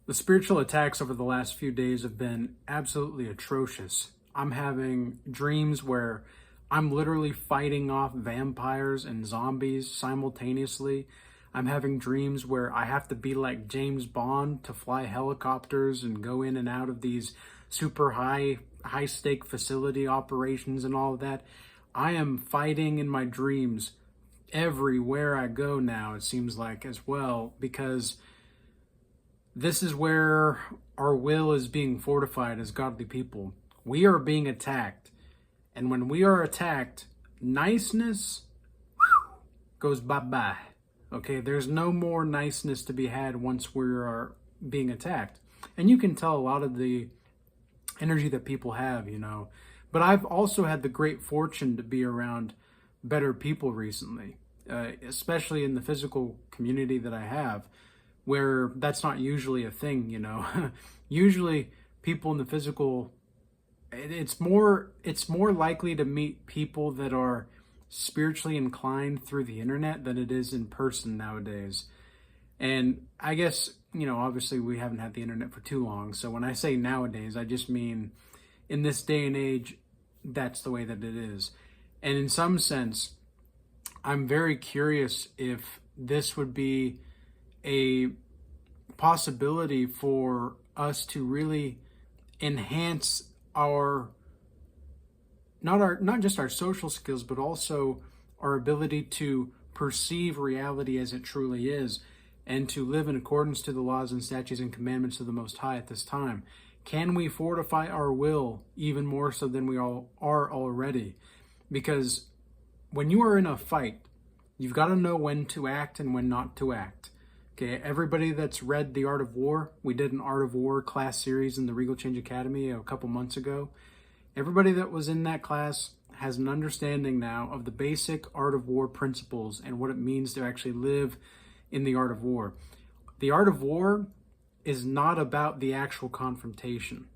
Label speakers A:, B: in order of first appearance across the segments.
A: The spiritual attacks over the last few days have been absolutely atrocious. I'm having dreams where I'm literally fighting off vampires and zombies simultaneously. I'm having dreams where I have to be like James Bond to fly helicopters and go in and out of these super high stake facility operations and all of that. I am fighting in my dreams everywhere I go now, it seems like, as well, because this is where our will is being fortified as godly people. We are being attacked. And when we are attacked, niceness goes bye-bye. Okay, there's no more niceness to be had once we are being attacked. And you can tell a lot of the energy that people have, But I've also had the great fortune to be around better people recently, especially in the physical community that I have, where that's not usually a thing, Usually people in the physical, it's more likely to meet people that are spiritually inclined through the internet than it is in person nowadays. And I guess, obviously we haven't had the internet for too long. So when I say nowadays, I just mean in this day and age, that's the way that it is. And in some sense, I'm very curious if this would be a possibility for us to really enhance our not just our social skills, but also our ability to perceive reality as it truly is and to live in accordance to the laws and statutes and commandments of the Most High at this time. Can we fortify our will even more so than we all are already? Because when you are in a fight, you've got to know when to act and when not to act. Okay, everybody that's read The Art of War, we did an Art of War class series in the Regal Change Academy a couple months ago. Everybody that was in that class has an understanding now of the basic Art of War principles and what it means to actually live in the Art of War. The Art of War is not about the actual confrontation.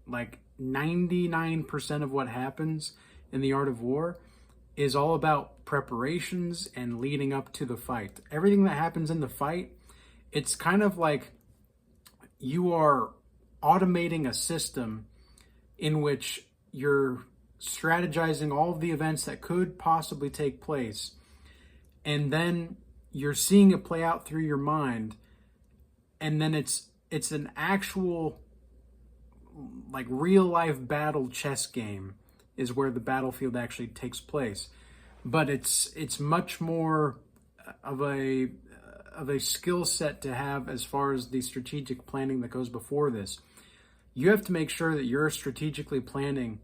A: Like 99% of what happens in the Art of War is all about preparations and leading up to the fight. Everything that happens in the fight, it's kind of like you are automating a system in which you're strategizing all of the events that could possibly take place, and then you're seeing it play out through your mind, and then it's an actual like real life battle chess game is where the battlefield actually takes place. But it's much more of a skill set to have as far as the strategic planning that goes before this. You have to make sure that you're strategically planning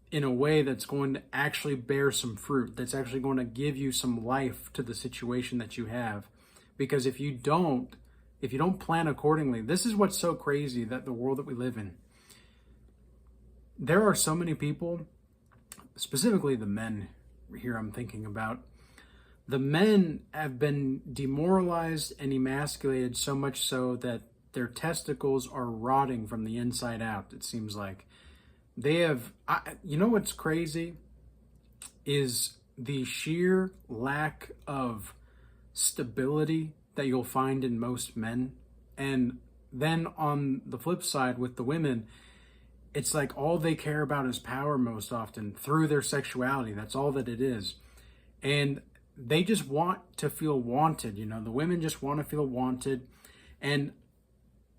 A: in a way that's going to actually bear some fruit, that's actually going to give you some life to the situation that you have. Because if you don't plan accordingly, this is what's so crazy, that the world that we live in, there are so many people, specifically the men here I'm thinking about, the men have been demoralized and emasculated so much so that their testicles are rotting from the inside out, it seems like. They have, what's crazy is the sheer lack of stability that you'll find in most men. And then on the flip side with the women, it's like all they care about is power most often through their sexuality. That's all that it is. And they just want to feel wanted. The women just want to feel wanted. And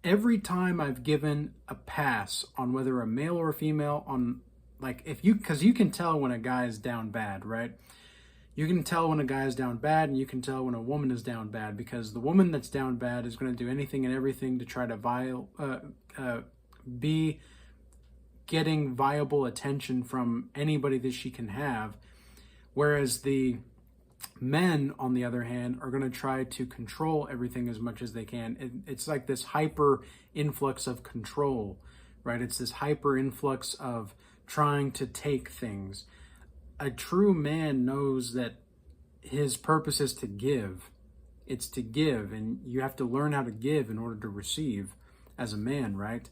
A: every time I've given a pass on whether a male or a female, on like, because you can tell when a guy is down bad, right? You can tell when a guy is down bad, and you can tell when a woman is down bad, because the woman that's down bad is going to do anything and everything to try to be getting viable attention from anybody that she can have. Whereas the men, on the other hand, are going to try to control everything as much as they can. It's like this hyper influx of control, right? It's this hyper influx of trying to take things. A true man knows that his purpose is to give. It's to give, and you have to learn how to give in order to receive as a man, right?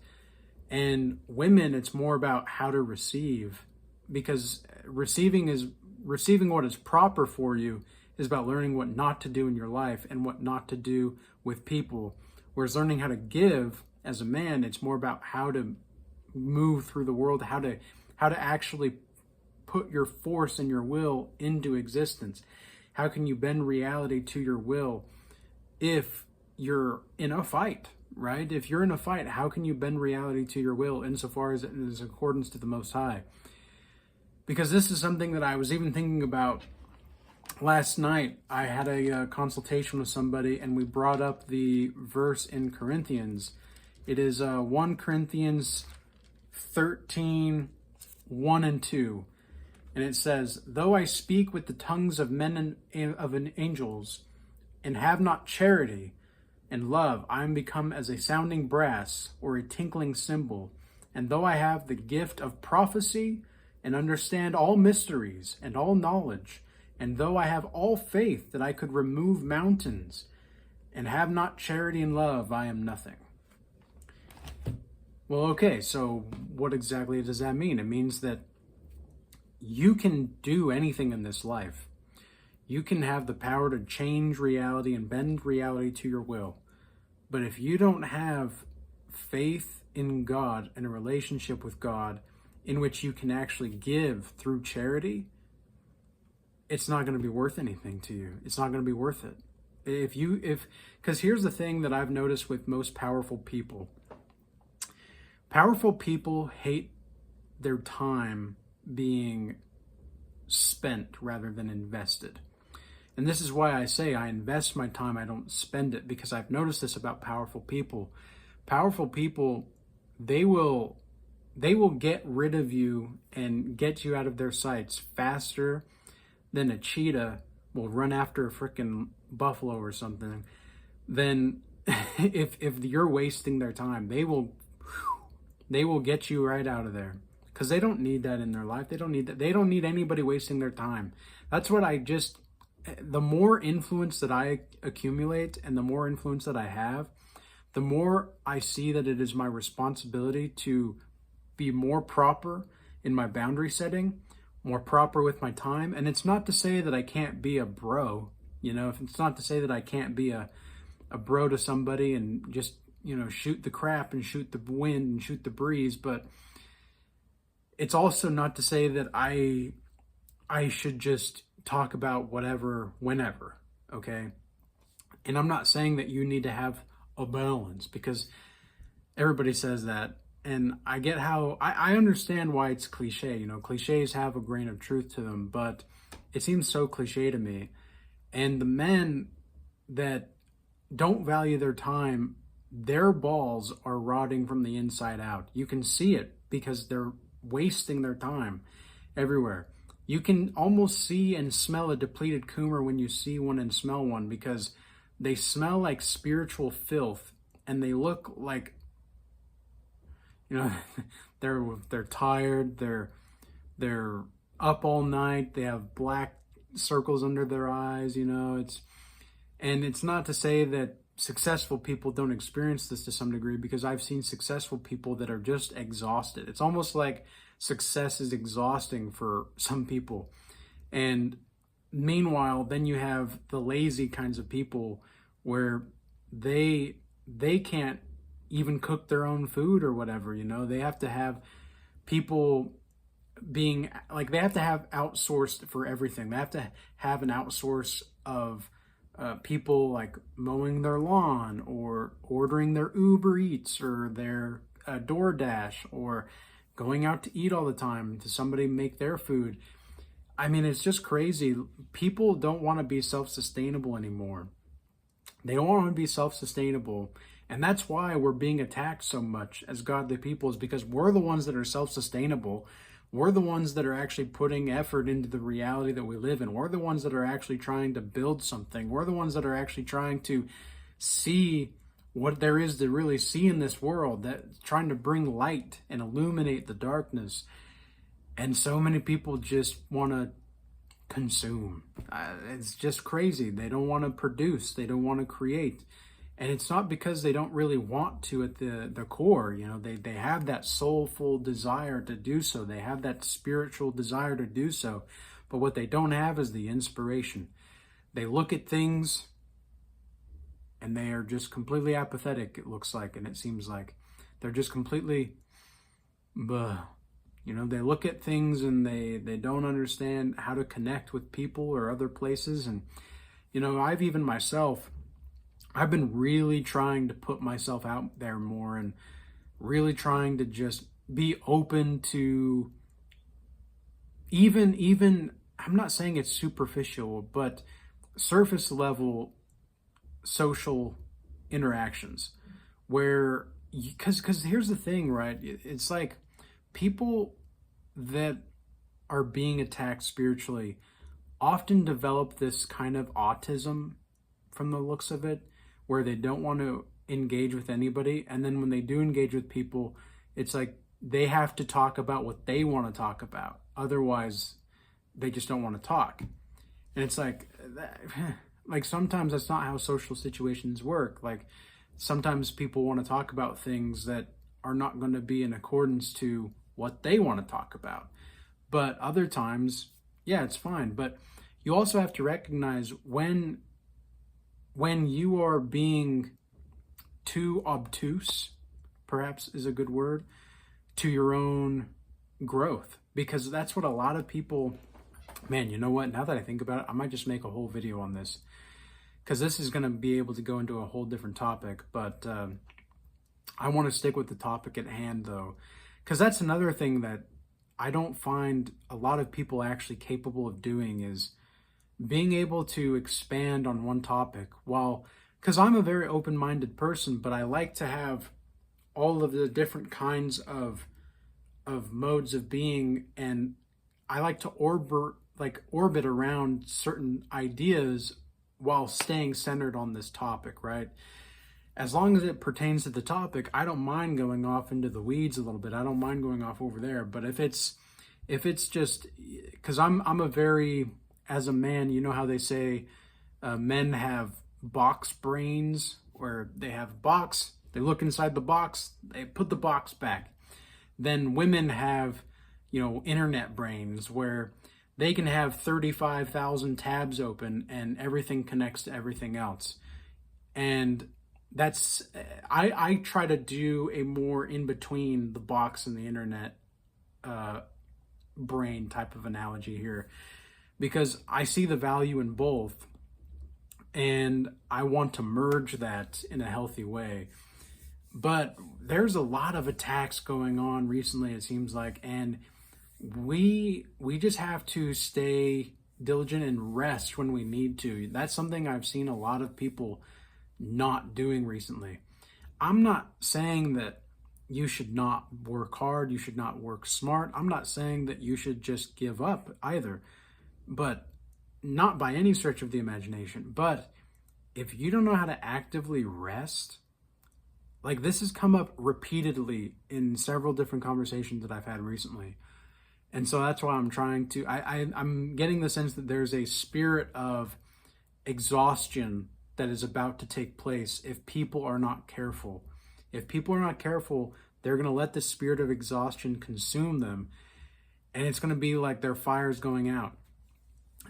A: And women, it's more about how to receive, because receiving what is proper for you is about learning what not to do in your life and what not to do with people. Whereas learning how to give as a man. It's more about how to move through the world, how to actually put your force and your will into existence. How can you bend reality to your will if you're in a fight, right? If you're in a fight, how can you bend reality to your will insofar as it is in accordance to the Most High? Because this is something that I was even thinking about last night. I had a consultation with somebody, and we brought up the verse in Corinthians. It is 1 Corinthians 13, 1 and 2. And it says, though I speak with the tongues of men and of angels, and have not charity and love, I am become as a sounding brass or a tinkling cymbal. And though I have the gift of prophecy and understand all mysteries and all knowledge, and though I have all faith that I could remove mountains, and have not charity and love, I am nothing. Well, okay, so what exactly does that mean? It means that you can do anything in this life. You can have the power to change reality and bend reality to your will. But if you don't have faith in God and a relationship with God in which you can actually give through charity, it's not going to be worth anything to you. It's not going to be worth it. Because here's the thing that I've noticed with most powerful people. Powerful people hate their time being spent rather than invested. And this is why I say I invest my time, I don't spend it, because I've noticed this about powerful people. Powerful people, they will get rid of you and get you out of their sights faster than a cheetah will run after a freaking buffalo or something. Then if you're wasting their time, they will get you right out of there. Because they don't need that in their life. They don't need that. They don't need anybody wasting their time. That's what the more influence that I accumulate and the more influence that I have, the more I see that it is my responsibility to be more proper in my boundary setting, more proper with my time. And it's not to say that I can't be a bro, it's not to say that I can't be a bro to somebody and just, shoot the crap and shoot the wind and shoot the breeze. But it's also not to say that I should just talk about whatever, whenever, okay? And I'm not saying that you need to have a balance, because everybody says that. And I get how, I understand why it's cliche. Cliches have a grain of truth to them, but it seems so cliche to me. And the men that don't value their time, their balls are rotting from the inside out. You can see it because they're wasting their time everywhere. You can almost see and smell a depleted coomer when you see one and smell one, because they smell like spiritual filth and they look like, they're tired, they're up all night, they have black circles under their eyes, it's not to say that successful people don't experience this to some degree, because I've seen successful people that are just exhausted. It's almost like success is exhausting for some people. And meanwhile, then you have the lazy kinds of people where they can't even cook their own food or whatever, they have to have people being like, they have to have outsourced for everything. They have to have an outsource of people like mowing their lawn or ordering their Uber Eats or their DoorDash or going out to eat all the time to somebody make their food. I mean, it's just crazy. People don't want to be self-sustainable anymore. They don't want to be self-sustainable. And that's why we're being attacked so much as godly people, is because we're the ones that are self-sustainable. We're the ones that are actually putting effort into the reality that we live in. We're the ones that are actually trying to build something. We're the ones that are actually trying to see what there is to really see in this world, that trying to bring light and illuminate the darkness. And so many people just want to consume. It's just crazy. They don't want to produce. They don't want to create. And it's not because they don't really want to at the core. They have that soulful desire to do so. They have that spiritual desire to do so. But what they don't have is the inspiration. They look at things and they are just completely apathetic, it looks like, and it seems like. They're just completely, they look at things and they don't understand how to connect with people or other places. And, I've been really trying to put myself out there more and really trying to just be open to even I'm not saying it's superficial, but surface level social interactions where, because here's the thing, right? It's like people that are being attacked spiritually often develop this kind of autism from the looks of it, where they don't want to engage with anybody. And then when they do engage with people, it's like they have to talk about what they want to talk about. Otherwise, they just don't want to talk. And it's like sometimes that's not how social situations work. Like sometimes people want to talk about things that are not going to be in accordance to what they want to talk about. But other times, yeah, it's fine. But you also have to recognize when you are being too obtuse, perhaps is a good word, to your own growth. Because that's what a lot of people, man, you know what? Now that I think about it, I might just make a whole video on this. Because this is going to be able to go into a whole different topic. But I want to stick with the topic at hand, though. Because that's another thing that I don't find a lot of people actually capable of doing, is being able to expand on one topic. Because I'm a very open-minded person, but I like to have all of the different kinds of modes of being, and I like to orbit around certain ideas while staying centered on this topic, right? As long as it pertains to the topic, I don't mind going off into the weeds a little bit. I don't mind going off over there. But if it's just, because I'm a very, as a man, you know how they say men have box brains, where they have a box, they look inside the box, they put the box back. Then women have, internet brains, where they can have 35,000 tabs open and everything connects to everything else. And that's, I try to do a more in between the box and the internet brain type of analogy here, because I see the value in both and I want to merge that in a healthy way. But there's a lot of attacks going on recently, it seems like, and we just have to stay diligent and rest when we need to. That's something I've seen a lot of people not doing recently. I'm not saying that you should not work hard, you should not work smart. I'm not saying that you should just give up either, but not by any stretch of the imagination. But if you don't know how to actively rest, like this has come up repeatedly in several different conversations that I've had recently. And so that's why I'm trying to, I'm getting the sense that there's a spirit of exhaustion that is about to take place if people are not careful. If people are not careful, they're going to let the spirit of exhaustion consume them. And it's going to be like their fire's going out.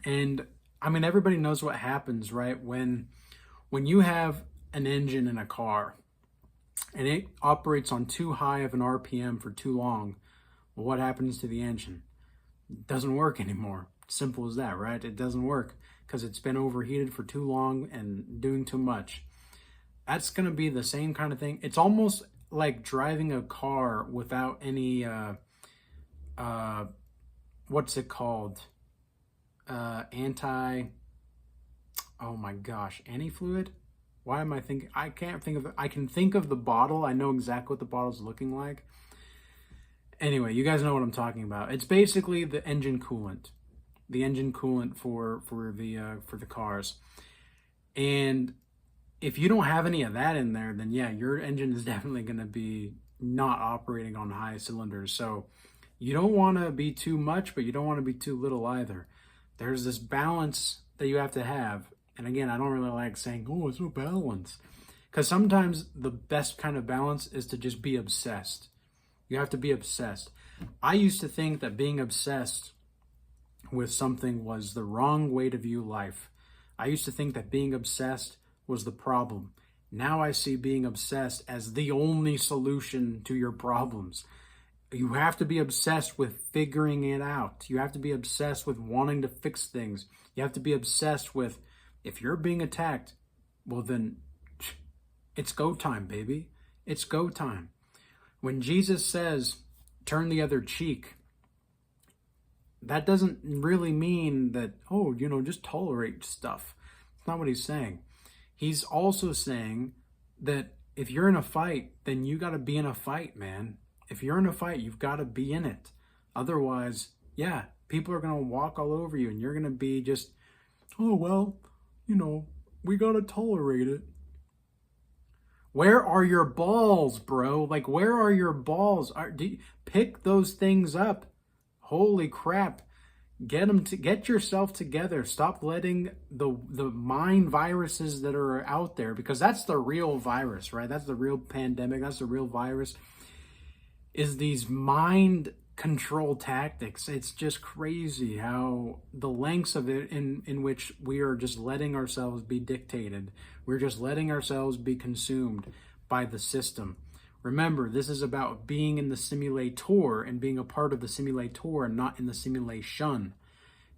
A: And I mean, everybody knows what happens, right? When you have an engine in a car and it operates on too high of an RPM for too long, well, what happens to the engine? It doesn't work anymore. Simple as that, right? It doesn't work because it's been overheated for too long and doing too much. That's going to be the same kind of thing. It's almost like driving a car without any, what's it called? Anti-fluid? Why am I thinking? I can't think of it. I can think of the bottle. I know exactly what the bottle's looking like. Anyway, you guys know what I'm talking about. It's basically the engine coolant. The engine coolant for the cars. And if you don't have any of that in there, then yeah, your engine is definitely going to be not operating on high cylinders. So you don't want to be too much, but you don't want to be too little either. There's this balance that you have to have. And again, I don't really like saying, oh, it's no balance. Because sometimes the best kind of balance is to just be obsessed. You have to be obsessed. I used to think that being obsessed with something was the wrong way to view life. I used to think that being obsessed was the problem. Now I see being obsessed as the only solution to your problems. You have to be obsessed with figuring it out. You have to be obsessed with wanting to fix things. You have to be obsessed with, if you're being attacked, well then, it's go time, baby. It's go time. When Jesus says, turn the other cheek, that doesn't really mean that, oh, just tolerate stuff. It's not what he's saying. He's also saying that if you're in a fight, then you got to be in a fight, man. If you're in a fight, you've got to be in it. Otherwise, yeah, people are going to walk all over you and you're going to be just, oh, well, we got to tolerate it. Where are your balls, bro? Like, where are your balls? Pick those things up. Holy crap. Get yourself together. Stop letting the mind viruses that are out there, because that's the real virus, right? That's the real pandemic. That's the real virus, is these mind control tactics. It's just crazy how the lengths of it in which we are just letting ourselves be dictated. We're just letting ourselves be consumed by the system. Remember, this is about being in the simulator and being a part of the simulator and not in the simulation.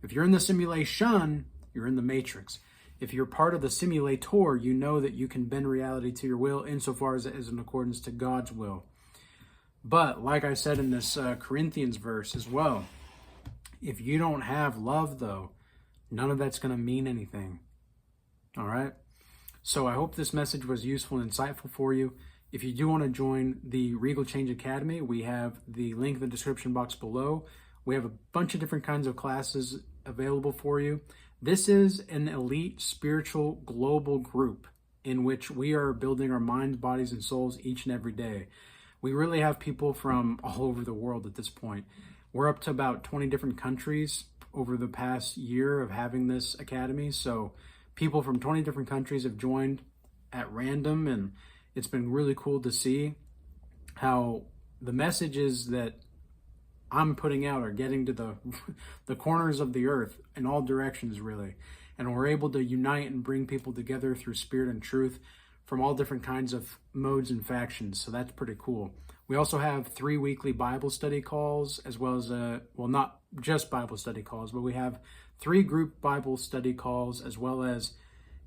A: If you're in the simulation, you're in the matrix. If you're part of the simulator, you know that you can bend reality to your will insofar as it is in accordance to God's will. But like I said in this Corinthians verse as well, if you don't have love, though, none of that's going to mean anything. All right? So I hope this message was useful and insightful for you. If you do want to join the Regal Change Academy, we have the link in the description box below. We have a bunch of different kinds of classes available for you. This is an elite spiritual global group in which we are building our minds, bodies, and souls each and every day. We really have people from all over the world at this point. We're up to about 20 different countries over the past year of having this academy. So people from 20 different countries have joined at random, and it's been really cool to see how the messages that I'm putting out are getting to the corners of the earth in all directions, really. And we're able to unite and bring people together through spirit and truth from all different kinds of modes and factions. So that's pretty cool. We also have 3 weekly Bible study calls, as well as not just Bible study calls, but we have 3 group Bible study calls, as well as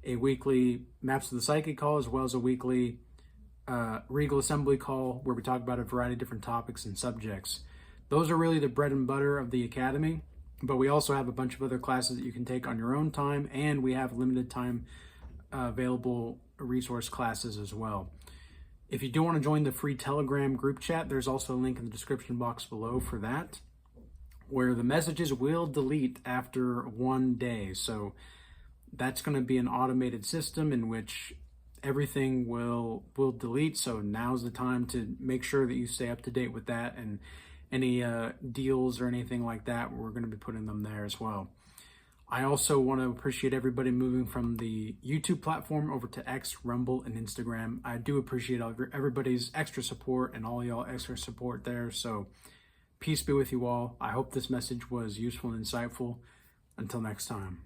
A: a weekly Maps of the Psyche call, as well as a weekly Regal Assembly call, where we talk about a variety of different topics and subjects. Those are really the bread and butter of the academy, but we also have a bunch of other classes that you can take on your own time, and we have limited time available resource classes as well. If you do want to join the free Telegram group chat, there's also a link in the description box below for that, where the messages will delete after 1 day. So that's going to be an automated system in which everything will delete. So now's the time to make sure that you stay up to date with that, and any deals or anything like that, we're going to be putting them there as well. I also want to appreciate everybody moving from the YouTube platform over to X, Rumble, and Instagram. I do appreciate everybody's extra support and all y'all extra support there. So peace be with you all. I hope this message was useful and insightful. Until next time.